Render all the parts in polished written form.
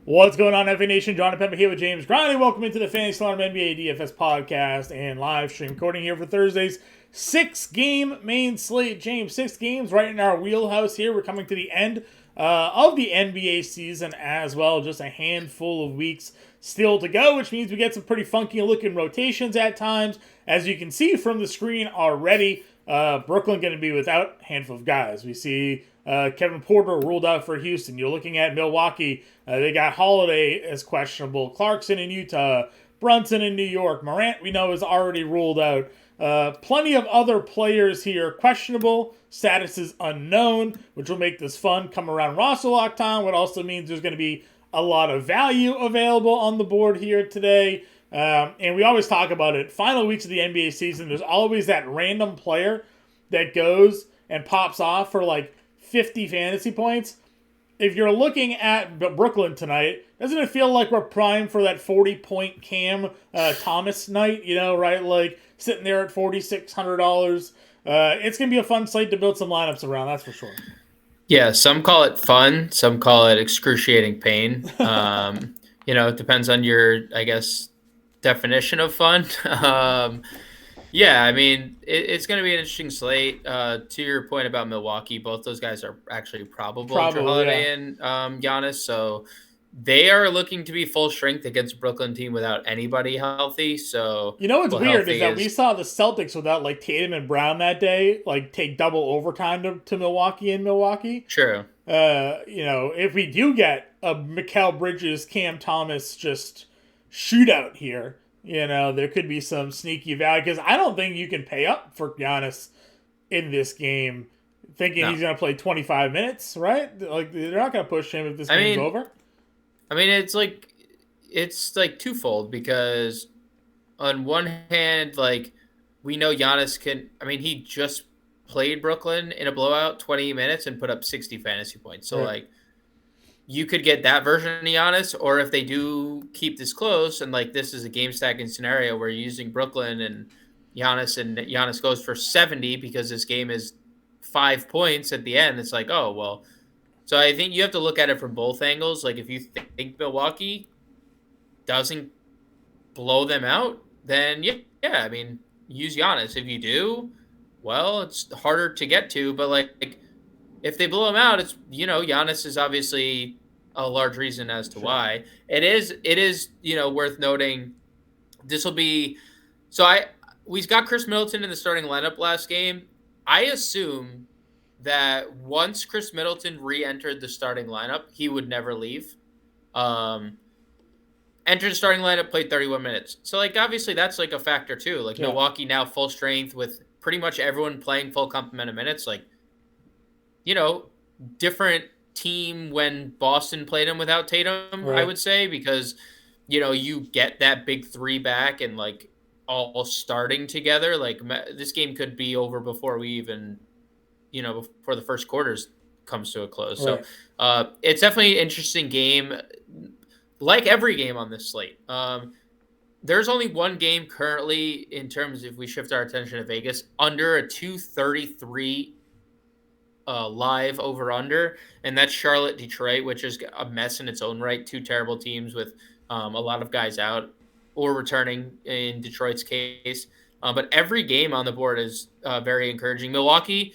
What's going on, FA Nation? Jon Impemba here with James Grande. Welcome into the Fantasy Slalom NBA DFS podcast and live stream recording here for Thursday's 6-game main slate. James, 6 games right in our wheelhouse here. We're coming to the end of the NBA season as well. Just a handful of weeks still to go, which means we get some pretty funky looking rotations at times. As you can see from the screen already, Brooklyn going to be without a handful of guys. We see Kevin Porter ruled out for Houston. You're looking at Milwaukee. They got Holiday as questionable. Clarkson in Utah. Brunson in New York. Morant, we know, is already ruled out. Plenty of other players here questionable. Status is unknown, which will make this fun. Come around roster lock time, what also means there's going to be a lot of value available on the board here today. And we always talk about it. Final weeks of the NBA season, there's always that random player that goes and pops off for like 50 fantasy points. If you're looking at Brooklyn tonight, doesn't it feel like we're primed for that 40-point Cam Thomas night? You know, right? Like sitting there at $4,600. It's going to be a fun slate to build some lineups around, that's for sure. Yeah, some call it fun. Some call it excruciating pain. It depends on your, I guess, definition of fun. Yeah, I mean, it's going to be an interesting slate. To your point about Milwaukee, both those guys are actually probable. Holiday and Giannis, so they are looking to be full strength against a Brooklyn team without anybody healthy. So you know what's weird is that we saw the Celtics without like Tatum and Brown that day, like take double overtime to Milwaukee in Milwaukee. True. If we do get a Mikal Bridges, Cam Thomas just shootout here. There could be some sneaky value because I don't think you can pay up for Giannis in this game thinking he's going to play 25 minutes, right? Like, they're not going to push him if this game's over. I mean, it's like twofold because on one hand, like, we know Giannis he just played Brooklyn in a blowout 20 minutes and put up 60 fantasy points. So, right. You could get that version of Giannis, or if they do keep this close and like this is a game stacking scenario where you're using Brooklyn and Giannis goes for 70 because this game is 5 points at the end, it's like, oh, well. So I think you have to look at it from both angles. Like if you think Milwaukee doesn't blow them out, then yeah, use Giannis. If you do, well, it's harder to get to, but like if they blow him out, it's, Giannis is obviously a large reason as to why. It is, worth noting. This will be, we got Chris Middleton in the starting lineup last game. I assume that once Chris Middleton re-entered the starting lineup, he would never leave. Entered the starting lineup, played 31 minutes. So obviously that's a factor too. Milwaukee now full strength with pretty much everyone playing full complement of minutes. Different team when Boston played him without Tatum, right. I would say, because, you get that big three back and all starting together. This game could be over before we even, before the first quarters comes to a close. Right. So it's definitely an interesting game. Like every game on this slate. There's only one game currently in terms if we shift our attention to Vegas under a 233 live over under, and that's Charlotte Detroit, which is a mess in its own right. Two terrible teams with a lot of guys out or returning in Detroit's case. But every game on the board is very encouraging. Milwaukee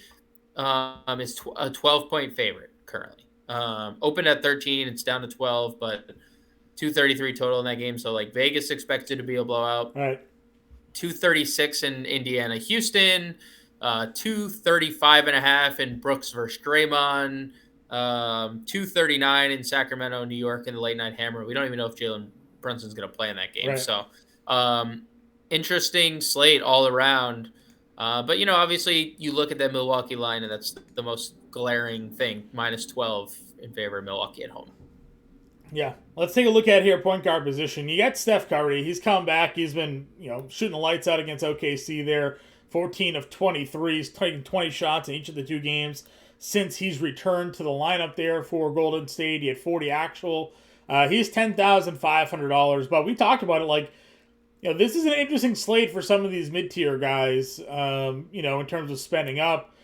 is a 12-point favorite currently. Opened at 13, it's down to 12, but 233 total in that game. So Vegas expected to be a blowout. All right. 236 in Indiana, Houston. 235.5 in Brooks versus Draymond, 239 in Sacramento, New York in the late night hammer. We don't even know if Jalen Brunson's going to play in that game. Right. So interesting slate all around. But, obviously you look at that Milwaukee line and that's the most glaring thing, minus 12 in favor of Milwaukee at home. Yeah. Let's take a look at here point guard position. You got Steph Curry. He's come back. He's been, shooting the lights out against OKC there. 14 of 23. He's taking 20 shots in each of the two games since he's returned to the lineup there for Golden State. He had 40 actual. He's $10,500. But we talked about it this is an interesting slate for some of these mid-tier guys, in terms of spending up.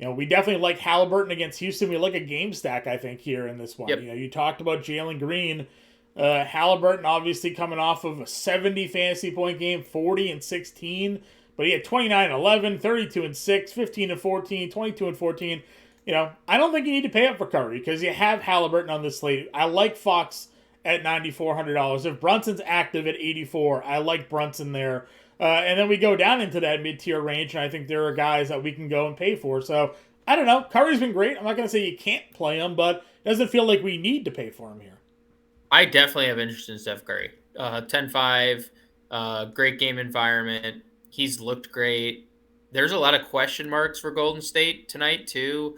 We definitely like Halliburton against Houston. We like a game stack, I think, here in this one. Yep. You talked about Jalen Green Halliburton obviously coming off of a 70 fantasy point game, 40 and 16, but he had 29 and 11, 32 and 6, 15 and 14, 22 and 14. I don't think you need to pay up for Curry because you have Halliburton on this slate. I like Fox at $9,400. If Brunson's active at 84, I like Brunson there. And then we go down into that mid-tier range, and I think there are guys that we can go and pay for. So, I don't know. Curry's been great. I'm not going to say you can't play him, but it doesn't feel like we need to pay for him here. I definitely have interest in Steph Curry. 10-5, great game environment. He's looked great. There's a lot of question marks for Golden State tonight, too.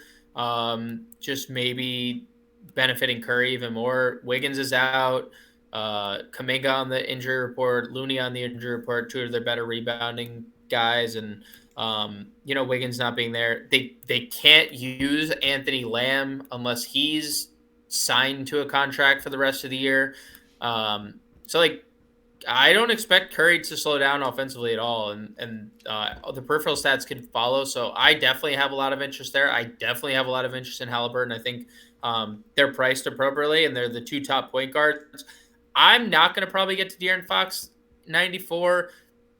Just maybe benefiting Curry even more. Wiggins is out. Kuminga on the injury report. Looney on the injury report. Two of their better rebounding guys. And, Wiggins not being there. They can't use Anthony Lamb unless he's signed to a contract for the rest of the year. I don't expect Curry to slow down offensively at all, and the peripheral stats can follow. So I definitely have a lot of interest there. I definitely have a lot of interest in Halliburton. I think they're priced appropriately, and they're the two top point guards. I'm not going to probably get to De'Aaron Fox 94.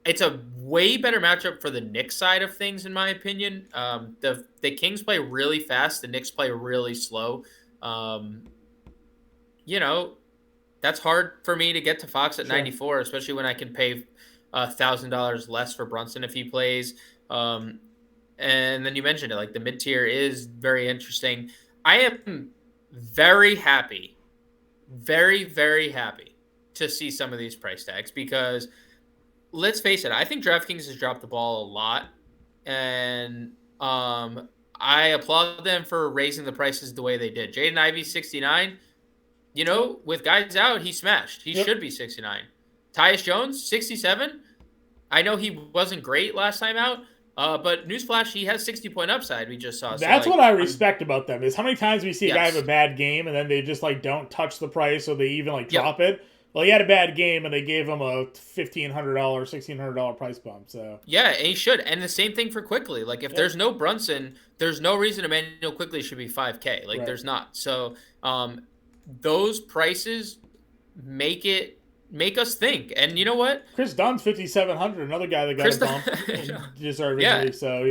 It's a way better matchup for the Knicks side of things, in my opinion. The Kings play really fast. The Knicks play really slow. That's hard for me to get to Fox at 94, especially when I can pay $1,000 less for Brunson if he plays. And then you mentioned it, like the mid-tier is very interesting. I am very happy, very, very happy to see some of these price tags because let's face it, I think DraftKings has dropped the ball a lot. And I applaud them for raising the prices the way they did. Jaden Ivey, 69. With guys out, he smashed. He should be 69. Tyus Jones, 67. I know he wasn't great last time out, but newsflash, he has 60-point upside. We just saw. That's what I respect about them is how many times we see a guy have a bad game and then they just don't touch the price or they even drop it. Well, he had a bad game and they gave him a $1,500, $1,600 price bump. So yeah, and he should. And the same thing for Quickly. If there's no Brunson, there's no reason Emmanuel Quickly should be $5K. There's not. So those prices make us think. And you know what? Chris Dunn's 5,700, another guy that got a bump deservedly. Yeah. So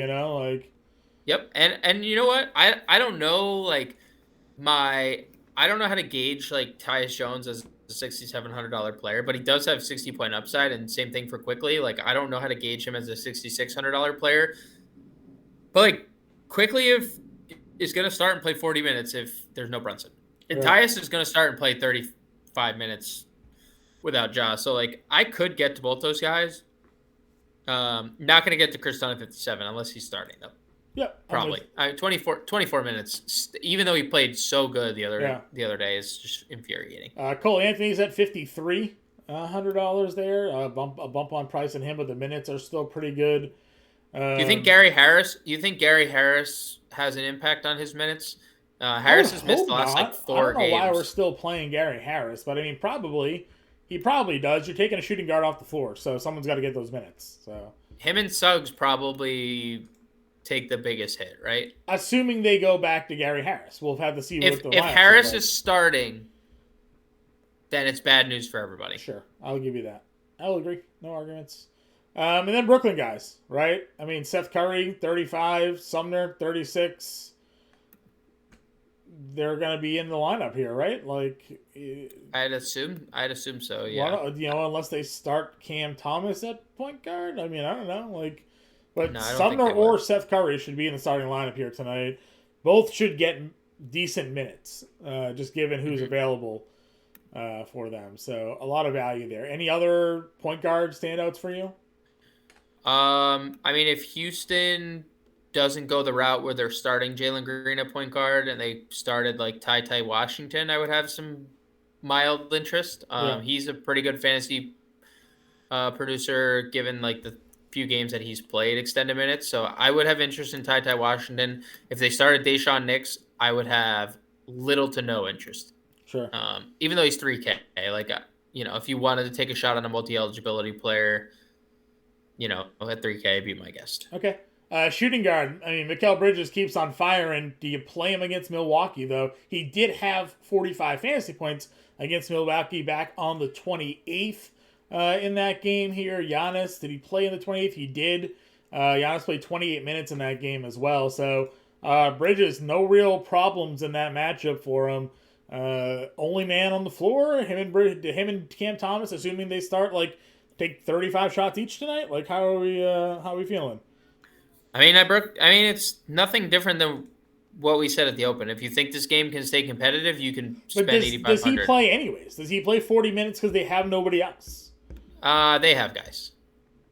Yep. And you know what? I don't know I don't know how to gauge Tyus Jones as a $6,700 player, but he does have 60-point upside, and same thing for Quickly. I don't know how to gauge him as a $6,600 player, but Quickly is going to start and play 40 minutes if there's no Brunson. And Tyus is going to start and play 35 minutes without Ja. So, I could get to both those guys. Not going to get to Chris Dunn at 57 unless he's starting, though. Yeah. Probably. 24 minutes, even though he played so good the other day, is just infuriating. Cole Anthony's at $5,300 there. A bump on price on him, but the minutes are still pretty good. Do you think Gary Harris has an impact on his minutes? Harris has missed the last 4 games. I don't know why we're still playing Gary Harris, but I mean, he probably does. You're taking a shooting guard off the floor, so someone's got to get those minutes. So him and Suggs probably take the biggest hit, right? Assuming they go back to Gary Harris, we'll have to see if Harris is starting, then it's bad news for everybody. Sure, I'll give you that. I'll agree. No arguments. And then Brooklyn guys, right? I mean, Seth Curry, 35, Sumner, 36. They're going to be in the lineup here, right? I'd assume so, yeah. Unless they start Cam Thomas at point guard. I mean, I don't know. But no, Sumner or Seth Curry should be in the starting lineup here tonight. Both should get decent minutes, just given who's available for them. So a lot of value there. Any other point guard standouts for you? I mean, if Houston doesn't go the route where they're starting Jalen Green at point guard and they started Ty Washington, I would have some mild interest. He's a pretty good fantasy producer given the few games that he's played extended minutes. So I would have interest in Ty Washington. If they started Deshaun Nix, I would have little to no interest. Sure. Even though he's 3K, if you wanted to take a shot on a multi-eligibility player, at 3K, be my guest. Okay. Shooting guard. I mean, Mikal Bridges keeps on firing. Do you play him against Milwaukee, though? He did have 45 fantasy points against Milwaukee back on the 28th in that game here. Giannis, did he play in the 28th? He did. Giannis played 28 minutes in that game as well. So Bridges, no real problems in that matchup for him. Only man on the floor, him and Cam Thomas, assuming they start, like, take 35 shots each tonight. Like, how are we feeling? I mean, it's nothing different than what we said at the Open. If you think this game can stay competitive, you can spend 8,500. Does he play anyways? Does he play 40 minutes because they have nobody else? They have guys.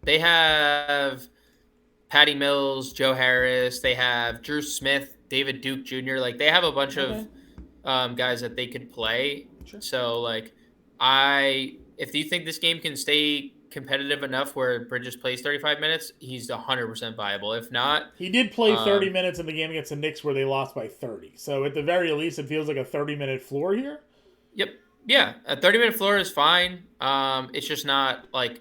They have Patty Mills, Joe Harris. They have Drew Smith, David Duke Jr. Like, they have a bunch of guys that they could play. Sure. So, like, if you think this game can stay competitive enough where Bridges plays 35 minutes, he's 100% viable. If not, he did play 30 minutes in the game against the Knicks where they lost by 30. So at the very least, it feels like a 30-minute floor here. Yep. Yeah, a 30-minute floor is fine. It's just not like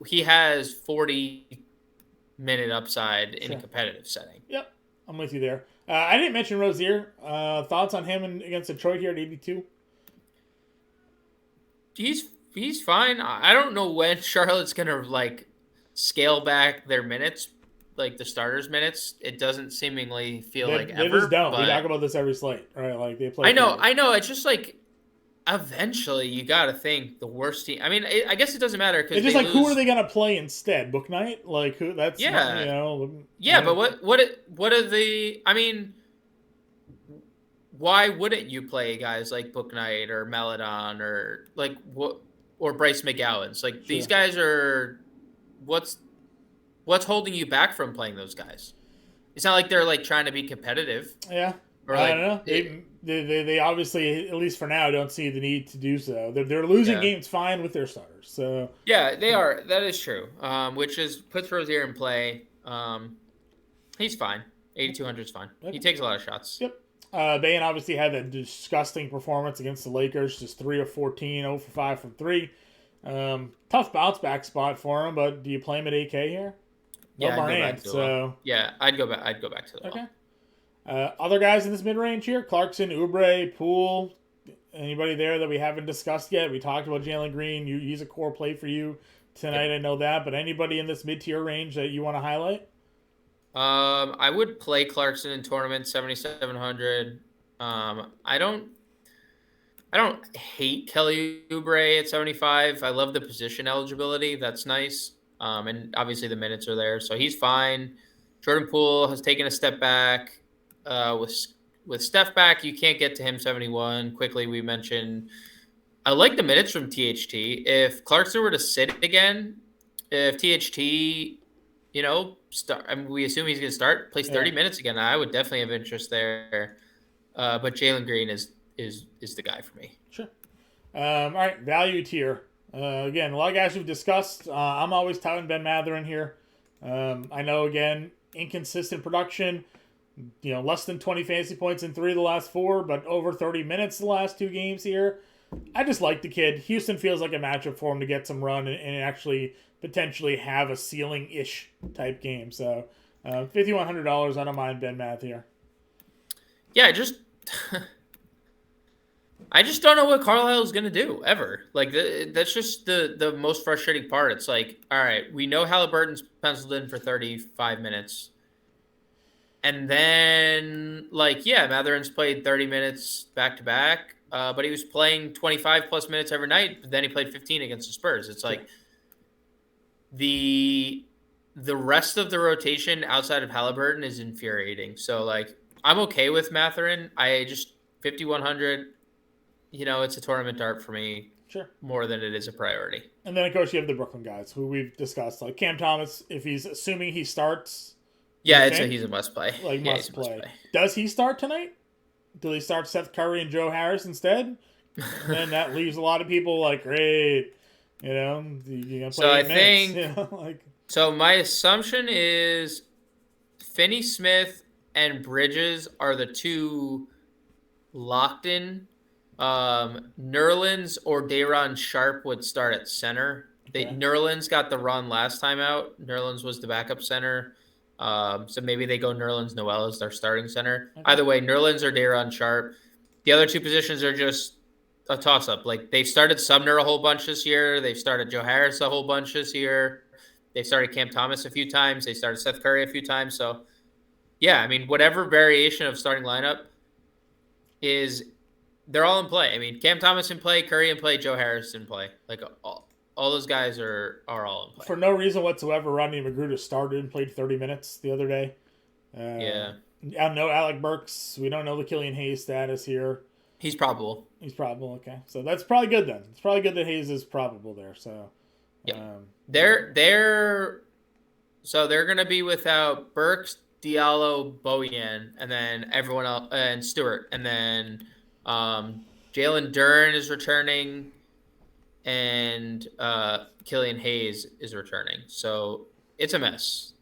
he has 40-minute upside in a competitive setting. Yep, I'm with you there. I didn't mention Rozier. Thoughts on him against Detroit here at 82? He's fine. I don't know when Charlotte's gonna like scale back their minutes, like the starters' minutes. It doesn't seemingly feel like ever. They just don't. We talk about this every slate, right? Like they play. I know. It's just like eventually you got to think the worst team. I mean, I guess it doesn't matter because it's just like who are they gonna play instead? Book night, like who? That's yeah, Yeah, but what are the? I mean, why wouldn't you play guys like Book Night or Meladon or like what? Or Bryce McGowan's. Like, these guys are what's holding you back from playing those guys? It's not like they're like trying to be competitive. Yeah. Or I don't know. They obviously, at least for now, don't see the need to do so. They're losing games fine with their starters. So yeah, they are. That is true. Which puts Rozier in play. He's fine. 8,200 is fine. Okay. He takes a lot of shots. Yep. Bain obviously had a disgusting performance against the Lakers, just 3 of 14, 0 for 5 from 3. Tough bounce back spot for him, but do you play him at 8K here? No, I'd go back. I'd go back to the okay. Other guys in this mid range here: Clarkson, Oubre, Poole. Anybody there that we haven't discussed yet? We talked about Jalen Green. He's a core play for you tonight. Yep. I know that, but anybody in this mid tier range that you want to highlight? I would play Clarkson in tournament 7,700. I don't hate Kelly Oubre at 75. I love the position eligibility. That's nice. And obviously the minutes are there, so he's fine. Jordan Poole has taken a step back. With Steph back, you can't get to him 71 quickly. We mentioned. I like the minutes from THT. If Clarkson were to sit again, if THT, start. I mean, we assume he's going to start. Plays 30 minutes again. I would definitely have interest there. But Jalen Green is the guy for me. Sure. All right, value tier. Again, a lot of guys we've discussed. I'm always touting Ben Mathurin here. I know, again, inconsistent production. Less than 20 fantasy points in 3 of the last 4, but over 30 minutes the last 2 games here. I just like the kid. Houston feels like a matchup for him to get some run and actually potentially have a ceiling-ish type game. So, $5,100, I don't mind Ben Math here. Yeah, I just don't know what Carlisle's going to do, ever. Like, that's just the most frustrating part. It's like, all right, we know Halliburton's penciled in for 35 minutes. And then, Mathurin's played 30 minutes back-to-back. But he was playing 25-plus minutes every night, but then he played 15 against the Spurs. It's like the rest of the rotation outside of Halliburton is infuriating. So, I'm okay with Mathurin. I just 5,100, it's a tournament dart for me. Sure. More than it is a priority. And then, of course, you have the Brooklyn guys who we've discussed. Like Cam Thomas, if he's assuming he starts. Yeah, he's a must-play. Must play. Does he start tonight? Do they start Seth Curry and Joe Harris instead? Then that leaves a lot of people like, great, you're going to play so I minutes, think, So my assumption is Finney Smith and Bridges are the 2 locked in. Nerlens or Day'Ron Sharp would start at center. Okay. Nerlens got the run last time out. Nerlens was the backup center. So maybe they go Nerlens Noel as their starting center. Okay. Either way, Nerlens or Day'Ron Sharp. The other two positions are just a toss-up. Like, they've started Sumner a whole bunch this year. They've started Joe Harris a whole bunch this year. They've started Cam Thomas a few times. They started Seth Curry a few times. So, yeah, I mean, whatever variation of starting lineup is, they're all in play. I mean, Cam Thomas in play, Curry in play, Joe Harris in play. Like, all those guys are all in play. For no reason whatsoever, Rodney McGruder started and played 30 minutes the other day. Yeah. I don't know Alec Burks. We don't know the Killian Hayes status here. He's probable. He's probable. Okay, so that's probably good then. It's probably good that Hayes is probable there. So, yeah, they're gonna be without Burks, Diallo, Bojan, and then everyone else, and Stewart, and then Jalen Duren is returning, and Killian Hayes is returning. So it's a mess.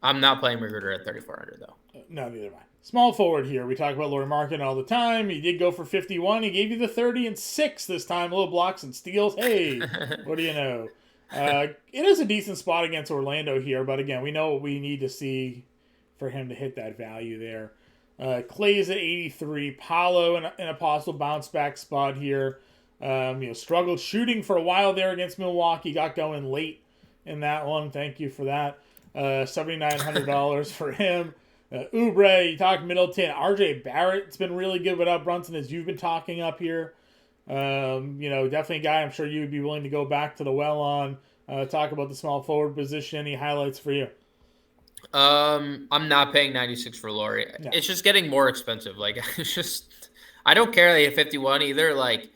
I'm not playing McGruder at 3,400 though. No, neither am I. Small forward here. We talk about Lauri Markkanen all the time. He did go for 51. He gave you the 30 and 6 this time. Little blocks and steals. Hey, what do you know? It is a decent spot against Orlando here, but again, we know what we need to see for him to hit that value there. Clay's at 83. Paolo in a possible bounce back spot here. Struggled shooting for a while there against Milwaukee. Got going late in that one. Thank you for that. $7,900 for him. Oubre, you talked Middleton. RJ Barrett's been really good without Brunson, as you've been talking up here. Definitely a guy I'm sure you would be willing to go back to the well on. Talk about the small forward position. Any highlights for you? I'm not paying 96 for Lauri. No. It's just getting more expensive. Like, I don't care that he hit 51 either. Like,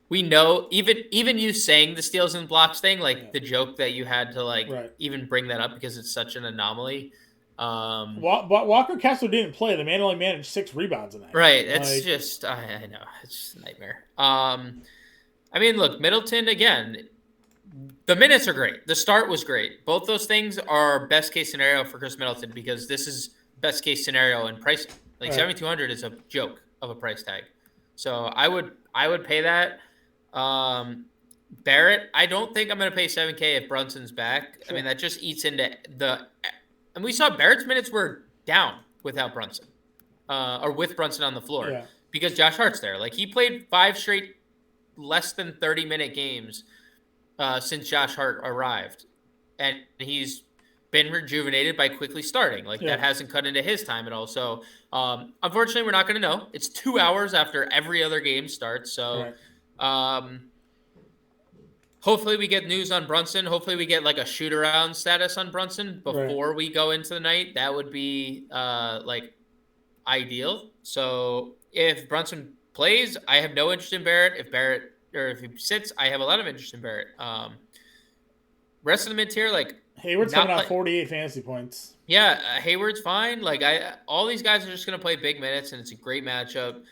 we know, even you saying the steals and blocks thing, like the joke that you had to even bring that up because it's such an anomaly. Walker Kessler didn't play. The man only managed 6 rebounds in that. Right. It's just, I know, it's just a nightmare. I mean, look, Middleton, again, the minutes are great. The start was great. Both those things are best case scenario for Chris Middleton because this is best case scenario in pricing. Like, 7,200 is a joke of a price tag. So I would pay that. Barrett, I don't think I'm going to pay $7K if Brunson's back. Sure. I mean, that just eats into and we saw Barrett's minutes were down without Brunson, or with Brunson on the floor because Josh Hart's there. Like, he played 5 straight less than 30-minute games since Josh Hart arrived, and he's been rejuvenated by quickly starting. Like, that hasn't cut into his time at all. So, unfortunately, we're not going to know. It's 2 hours after every other game starts. So, hopefully we get news on Brunson. Hopefully we get like a shoot around status on Brunson before we go into the night. That would be ideal. So if Brunson plays, I have no interest in Barrett. If he sits, I have a lot of interest in Barrett. Rest of the mid tier, like Hayward's coming out 48 fantasy points. Yeah, Hayward's fine. Like, all these guys are just gonna play big minutes, and it's a great matchup.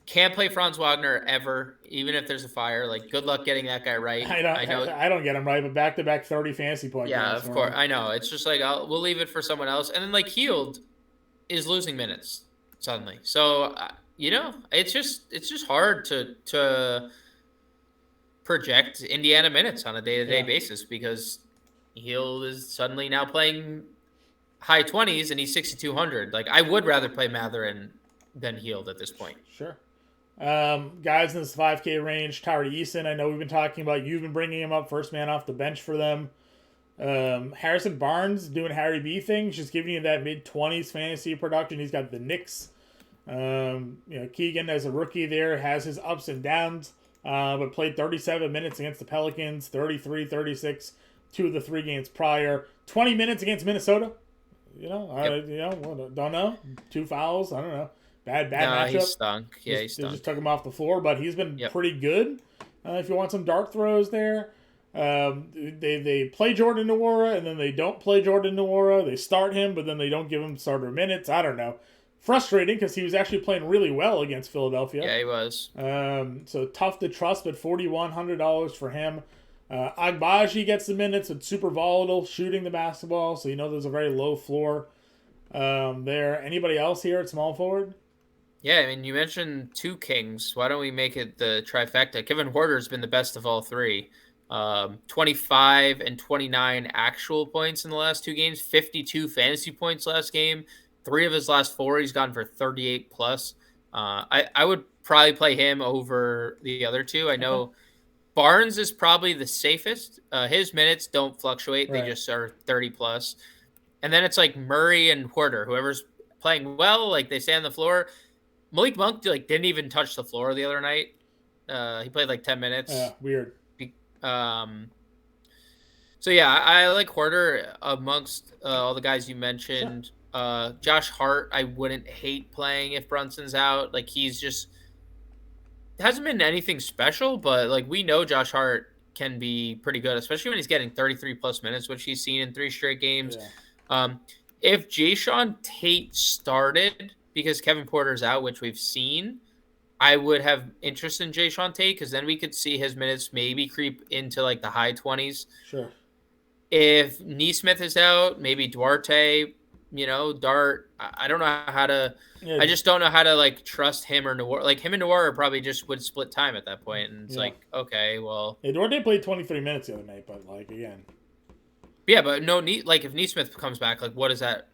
Can't play Franz Wagner ever, even if there's a fire. Like, good luck getting that guy right. I don't get him right, but back-to-back 30 fantasy points. Yeah, of course. I know. It's just like, we'll leave it for someone else. And then, like, Hield is losing minutes suddenly. So, it's just hard to project Indiana minutes on a day-to-day basis because Hield is suddenly now playing high 20s and he's 6,200. Like, I would rather play Mathurin than Hield at this point. Sure. Guys in this 5K range, Tyree Eason, I know we've been talking about. You've been bringing him up, first man off the bench for them. Harrison Barnes doing Harry B things, just giving you that mid-20s fantasy production. He's got the Knicks. Keegan as a rookie there has his ups and downs, but played 37 minutes against the Pelicans, 33, 36, 2 of the 3 games prior. 20 minutes against Minnesota. Don't know. 2 fouls. I don't know. Bad matchup. He stunk. Yeah, he stunk. They just took him off the floor, but he's been pretty good. If you want some dart throws there. They play Jordan Nwora, and then they don't play Jordan Nwora. They start him, but then they don't give him starter minutes. I don't know. Frustrating because he was actually playing really well against Philadelphia. Yeah, he was. So tough to trust, but $4,100 for him. Agbaji gets the minutes, but super volatile shooting the basketball, so there's a very low floor there. Anybody else here at small forward? Yeah, I mean, you mentioned 2 kings. Why don't we make it the trifecta? Kevin Huerter's been the best of all 3. 25 and 29 actual points in the last 2 games, 52 fantasy points last game. 3 of his last 4, he's gone for 38 plus. I would probably play him over the other two. I know Barnes is probably the safest. His minutes don't fluctuate. They just are 30 plus. And then it's like Murray and Huerter, whoever's playing well, like they stay on the floor. Malik Monk didn't even touch the floor the other night. He played like 10 minutes. Yeah, weird. So yeah, I like Huerter amongst all the guys you mentioned. Sure. Josh Hart, I wouldn't hate playing if Brunson's out. Like he's just hasn't been anything special, but like we know Josh Hart can be pretty good, especially when he's getting 33 plus minutes, which he's seen in 3 straight games. Yeah. If Jayshawn Tate started because Kevin Porter's out, which we've seen, I would have interest in Jayshawn Tate because then we could see his minutes maybe creep into like the high 20s. Sure. If Neesmith is out, maybe Duarte, Dart. I don't know how to. Yeah. I just don't know how to like trust him or Noir. Like him and Noir probably just would split time at that point, and it's like okay, well. Yeah, Duarte played 23 minutes the other night, but like again. Yeah, but no need. Like if Neesmith comes back, like what is that?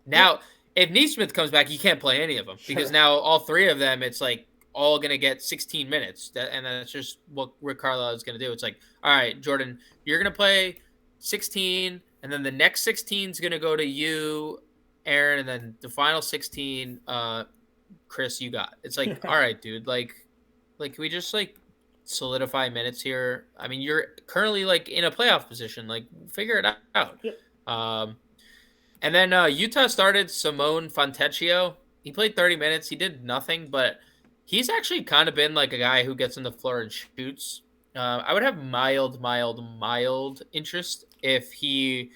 Now, if Neesmith comes back, you can't play any of them because now all 3 of them, it's like all gonna get 16 minutes, and that's just what Rick Carlisle is gonna do. It's like, all right, Jordan, you're gonna play 16, and then the next 16 is gonna go to you, Aaron, and then the final 16, Chris, you got. It's like, all right, dude, like can we just like solidify minutes here? I mean, you're currently like in a playoff position, like figure it out. Yeah. And then Utah started Simone Fontecchio. He played 30 minutes. He did nothing, but he's actually kind of been like a guy who gets on the floor and shoots. I would have mild interest if he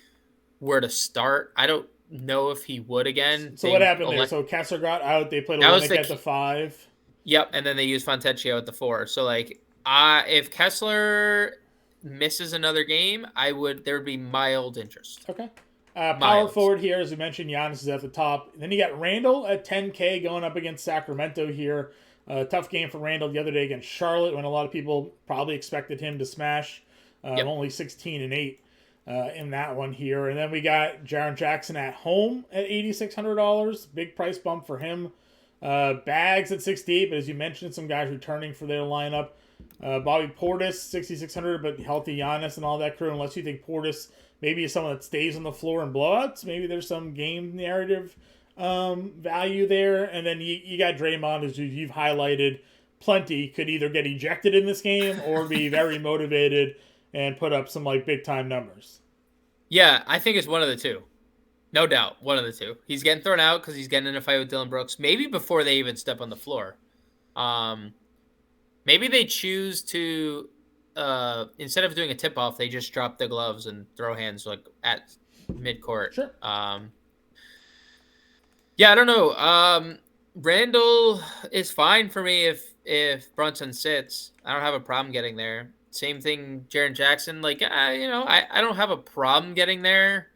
were to start. I don't know if he would again. So what happened there? So Kessler got out. They played Olynyk at the 5. Yep, and then they used Fontecchio at the 4. So like, if Kessler misses another game, there would be mild interest. Okay. Power forward here, as we mentioned, Giannis is at the top. Then you got Randall at 10K going up against Sacramento here. Tough game for Randall the other day against Charlotte when a lot of people probably expected him to smash. Only 16 and 8 in that one here. And then we got Jaren Jackson at home at $8,600. Big price bump for him. Bags at 68, but as you mentioned, some guys returning for their lineup. Bobby Portis, 6,600, but healthy Giannis and all that crew. Unless you think Portis maybe is someone that stays on the floor in blowouts. Maybe there's some game narrative value there. And then you got Draymond, as you've highlighted plenty, could either get ejected in this game or be very motivated and put up some like big time numbers. Yeah, I think it's one of the two. No doubt, one of the two. He's getting thrown out because he's getting in a fight with Dillon Brooks, maybe before they even step on the floor. Maybe they choose to, instead of doing a tip-off, they just drop the gloves and throw hands like at midcourt. Sure. Yeah, I don't know. Randall is fine for me if Brunson sits. I don't have a problem getting there. Same thing, Jaren Jackson. Like, I don't have a problem getting there.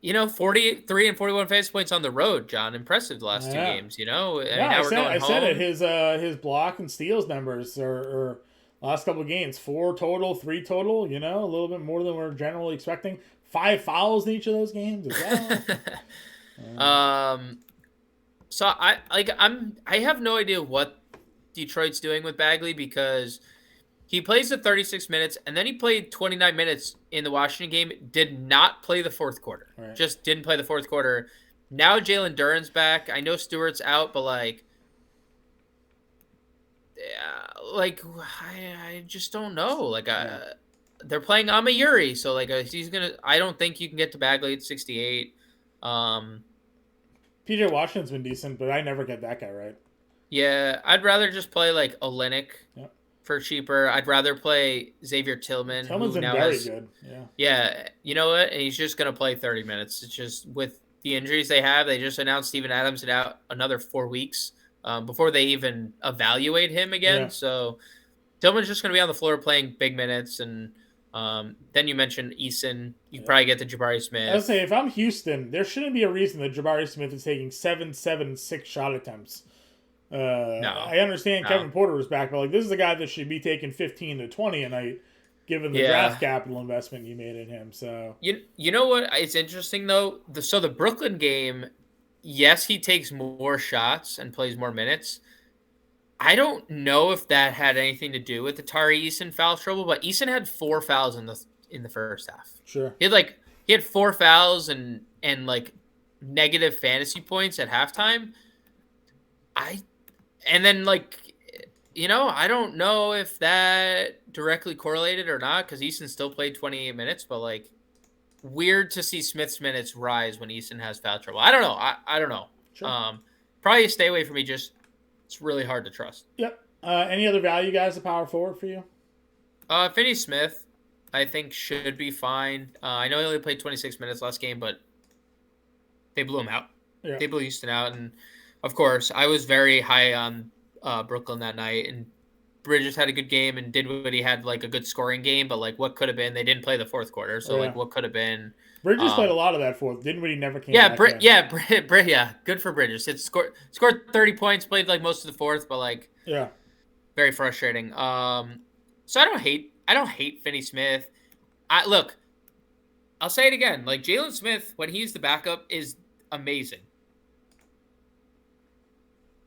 43 and 41 fantasy points on the road, John. Impressive the last 2 games, I said it. His block and steals numbers are last couple of games. 4 total, 3 total, a little bit more than we're generally expecting. 5 fouls in each of those games as well. So I have no idea what Detroit's doing with Bagley because he plays the 36 minutes, and then he played 29 minutes in the Washington game, did not play the fourth quarter. Right. Just didn't play the fourth quarter. Now Jalen Duren's back. I know Stewart's out, but I just don't know. They're playing Amayuri, so he's gonna. I don't think you can get to Bagley at 68. PJ Washington's been decent, but I never get that guy right. Yeah, I'd rather just play Olynyk. Yep. For cheaper. I'd rather play Xavier Tillman. Tillman's been very good. Yeah. You know what? And he's just going to play 30 minutes. It's just with the injuries they have, they just announced Steven Adams is out another 4 weeks before they even evaluate him again. Yeah. So Tillman's just going to be on the floor playing big minutes. And then you mentioned Eason. You probably get the Jabari Smith. I was saying, if I'm Houston, there shouldn't be a reason that Jabari Smith is taking 7, 6 shot attempts No, I understand no. Kevin Porter was back, but like this is a guy that should be taking 15 to 20 a night, given the Yeah. draft capital investment you made in him. So You know what? It's interesting though. The Brooklyn game, yes, he takes more shots and plays more minutes. I don't know if that had anything to do with the Tari Eason foul trouble, but Eason had 4 fouls in the first half. sure, He had 4 fouls and like negative fantasy points at halftime. I and then like I don't know if that directly correlated or not because Eason still played 28 minutes, but like weird to see Smith's minutes rise when Easton has foul trouble. I don't know. I don't know. sure. Probably stay away from me. Just it's really hard to trust. Yep. Any other value guys, a power forward for you? Finney Smith, I think should be fine. I know he only played 26 minutes last game, but they blew him out. Yeah. They blew Houston out, and of course, I was very high on Brooklyn that night, and Bridges had a good game and did what he had, like a good scoring game. But like, what could have been? They didn't play the fourth quarter, so like, what could have been? Bridges played a lot of that fourth, didn't he? Never came. Yeah, back yeah, good for Bridges. It scored 30 points, played like most of the fourth, but like, yeah, very frustrating. So I don't hate Finney Smith. I'll say it again. Like Jalen Smith, when he's the backup, is amazing.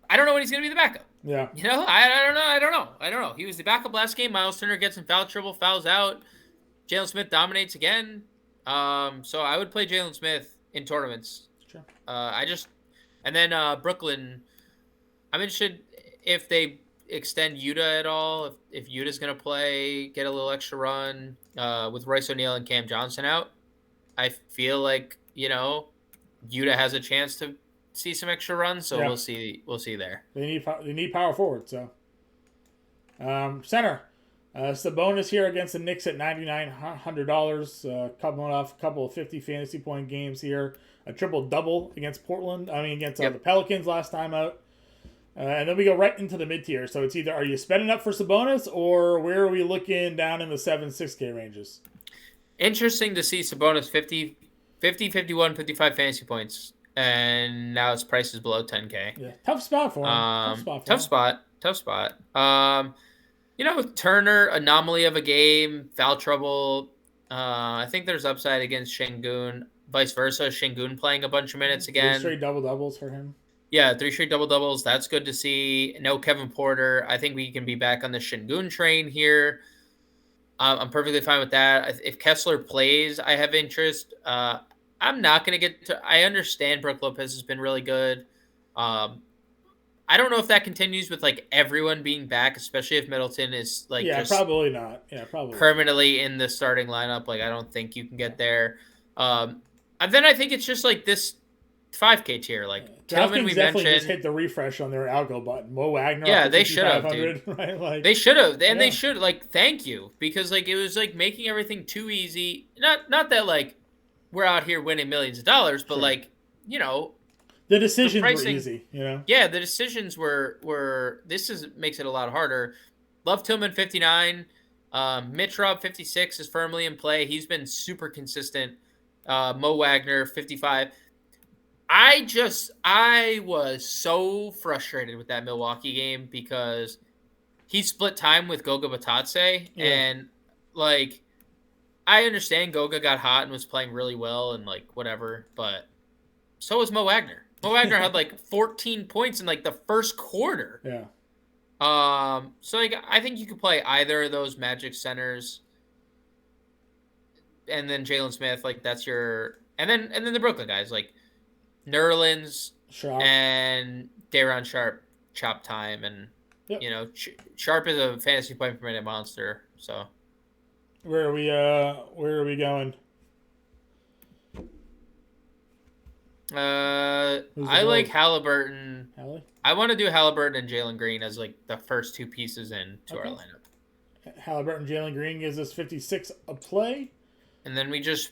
I don't know when he's going to be the backup. Yeah. I don't know. He was the backup last game. Miles Turner gets in foul trouble, fouls out. Jalen Smith dominates again. So I would play Jalen Smith in tournaments. Sure. And then Brooklyn, I'm interested if they extend Yuta at all. If Yuta's going to play, get a little extra run with Royce O'Neal and Cam Johnson out. I feel like, Yuta has a chance to see some extra runs, so we'll see there. They need power forward, so center. It's the bonus here against the Knicks at $9,900. Coming off a couple of 50 fantasy point games here. A triple double against Portland. Against the Pelicans last time out. And then we go right into the mid tier. So it's either are you spending up for Sabonis or where are we looking down in the 7-6K ranges? Interesting to see Sabonis 50, 51, 55 fantasy points. And now his price is below 10K. Yeah, tough spot for him. Tough spot. Turner, anomaly of a game, foul trouble. I think there's upside against Şengün. Vice versa, Şengün playing a bunch of minutes again. 3 straight double-doubles for him. Yeah, 3 straight double-doubles. That's good to see. No Kevin Porter. I think we can be back on the Şengün train here. I'm perfectly fine with that. If Kessler plays, I have interest. I'm not going to get to – I understand Brook Lopez has been really good. I don't know if that continues with, like, everyone being back, especially if Middleton is, like, just probably not. Yeah, probably permanently in the starting lineup. Like, I don't think you can get there. And then I think it's just, like, this 5K tier. Like, Tillman, we definitely mentioned, just hit the refresh on their algo button. Mo Wagner. Yeah, they should have, dude. Right? Like, they should have. And they should, like, thank you. Because, like, it was, like, making everything too easy. Not that, like, we're out here winning millions of dollars, but like, the decisions were easy, Yeah, the decisions were makes it a lot harder. Love Tillman 59, Mitch Rob 56 is firmly in play. He's been super consistent. Mo Wagner 55. I was so frustrated with that Milwaukee game because he split time with Goga Batadze and like. I understand Goga got hot and was playing really well and, like, whatever, but so was Mo Wagner. Mo Wagner had, like, 14 points in, like, the first quarter. Yeah. So, like, I think you could play either of those Magic centers. And then Jalen Smith, like, that's your – and then the Brooklyn guys, like, Nerlens and Daron Sharp chop time. And, Sharp is a fantasy point per minute monster, so – Where are we going? I like Halliburton. Hallie? I want to do Halliburton and Jalen Green as like the first two pieces into our lineup. Halliburton, Jalen Green gives us 56 a play, and then we just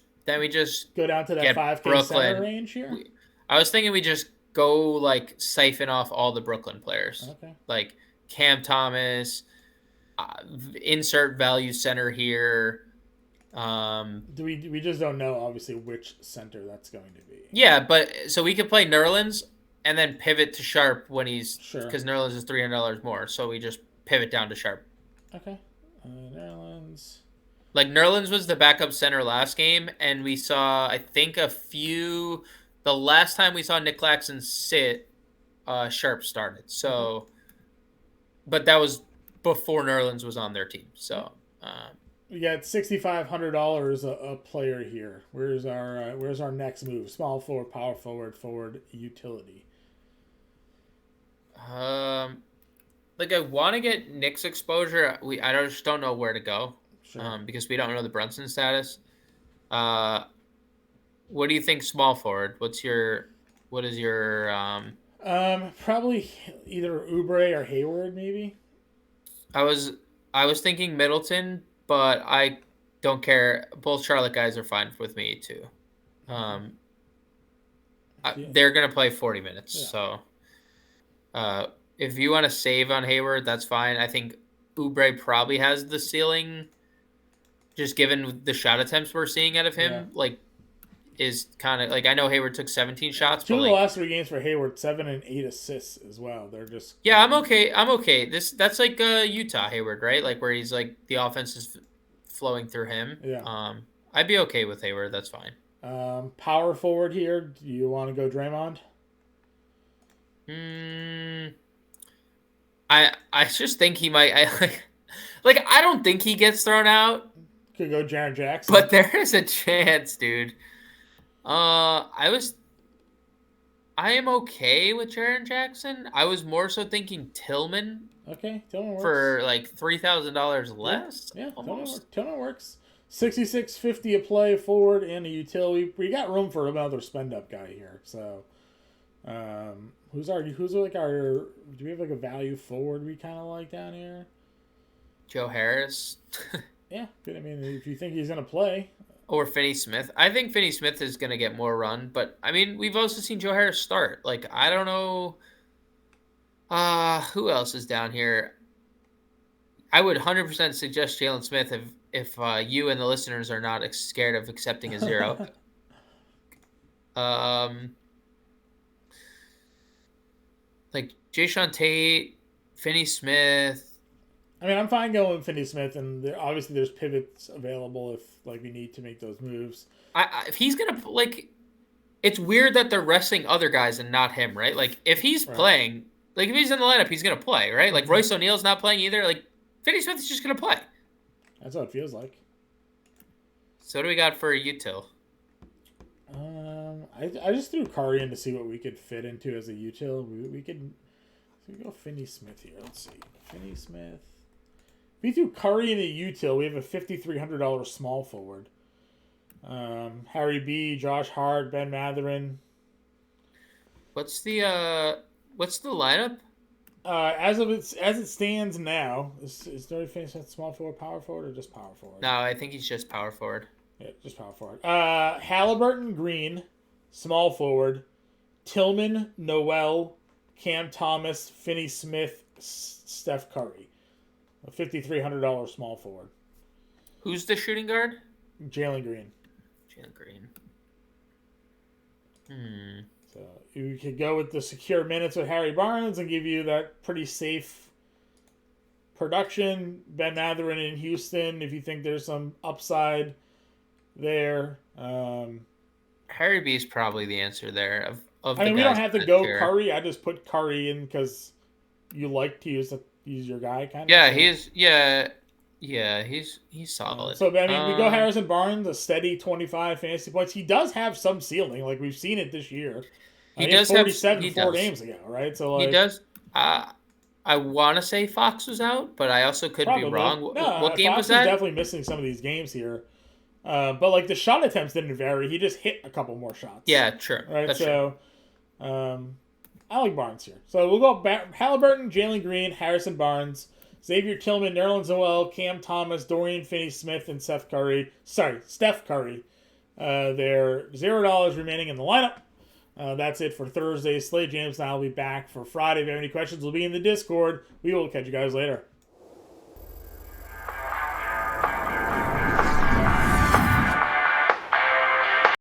go down to that 5K center range here. I was thinking we just go like siphon off all the Brooklyn players, like Cam Thomas. Insert value center here. We just don't know obviously which center that's going to be. Yeah, but so we could play Nerlens and then pivot to Sharp when he's Sure. because Nerlens is $300 more, so we just pivot down to Sharp. Okay. Nerlens. Like Nerlens was the backup center last game, and we saw I think the last time we saw Nick Claxton sit, Sharp started. So, but that was before Nerlens was on their team. So. We got $6,500 a player here. Where's our next move? Small forward, power forward, utility. Like I want to get Nick's exposure. I just don't know where to go. Sure. Because we don't know the Brunson status. What do you think small forward? What is your Probably either Oubre or Hayward, maybe. I was thinking Middleton, but I don't care. Both Charlotte guys are fine with me too. They're gonna play 40 minutes, so if you want to save on Hayward, that's fine. I think Oubre probably has the ceiling, just given the shot attempts we're seeing out of him. Like, is kind of like I know Hayward took 17 shots. Two but of the last 3 games for Hayward, 7 and 8 assists as well. They're just I'm okay. That's like Utah Hayward, right? Like where he's like the offense is flowing through him. Yeah. I'd be okay with Hayward. That's fine. Power forward here. Do you want to go Draymond? I just think he might. I don't think he gets thrown out. Could go Jaren Jackson. But there is a chance, dude. I am okay with Jaren Jackson. I was more so thinking Tillman. Okay, Tillman works. For like $3,000 less. Yeah, almost. Tillman works. $66.50 a play forward and a utility. We got room for another spend up guy here. So, who's our? Do we have like a value forward we kind of like down here? Joe Harris. Yeah, I mean, if you think he's gonna play. Or Finney Smith. I think Finney Smith is going to get more run. But, I mean, we've also seen Joe Harris start. Like, I don't know. Who else is down here? I would 100% suggest Jalen Smith if you and the listeners are not scared of accepting a zero. Like, Jayshawn Tate, Finney Smith. I mean, I'm fine going with Finney Smith, and obviously there's pivots available if we need to make those moves. If he's gonna it's weird that they're resting other guys and not him, right? Like if he's playing, like if he's in the lineup, he's gonna play, right? Like Royce O'Neal's not playing either. Like Finney Smith is just gonna play. That's what it feels like. So what do we got for util? I just threw Curry in to see what we could fit into as a util. We could go Finney Smith here. Let's see, Finney Smith. If we threw Curry in a util, we have a $5,300 small forward. Harry B, Josh Hart, Ben Mathurin. What's the lineup? As it stands now, is there Finney Smith small forward, power forward, or just power forward? No, I think he's just power forward. Yeah, just power forward. Halliburton, Green, small forward. Tillman, Noel, Cam Thomas, Finney Smith, Steph Curry. A $5,300 small forward. Who's the shooting guard? Jalen Green. So you could go with the secure minutes with Harry Barnes and give you that pretty safe production. Ben Mathurin in Houston, if you think there's some upside there. Harry B is probably the answer there. I mean, we don't have to go Curry. I just put Curry in because you like to use your guy kind of. Yeah, he's solid. So I mean, we go Harrison Barnes, a steady 25 fantasy points. He does have some ceiling, like we've seen it this year. He does 47 have 4 games ago, right? So he does. I want to say Fox was out, but I also could be wrong. What game Fox was that? Definitely missing some of these games here. But like the shot attempts didn't vary. He just hit a couple more shots. Yeah, true. Right, that's so I like Barnes here. So we'll go Halliburton, Jalen Green, Harrison Barnes, Xavier Tillman, Nerlens Noel, Cam Thomas, Dorian Finney-Smith, and Steph Curry. They're $0 remaining in the lineup. That's it for Thursday. Slate James and I will be back for Friday. If you have any questions, we'll be in the Discord. We will catch you guys later.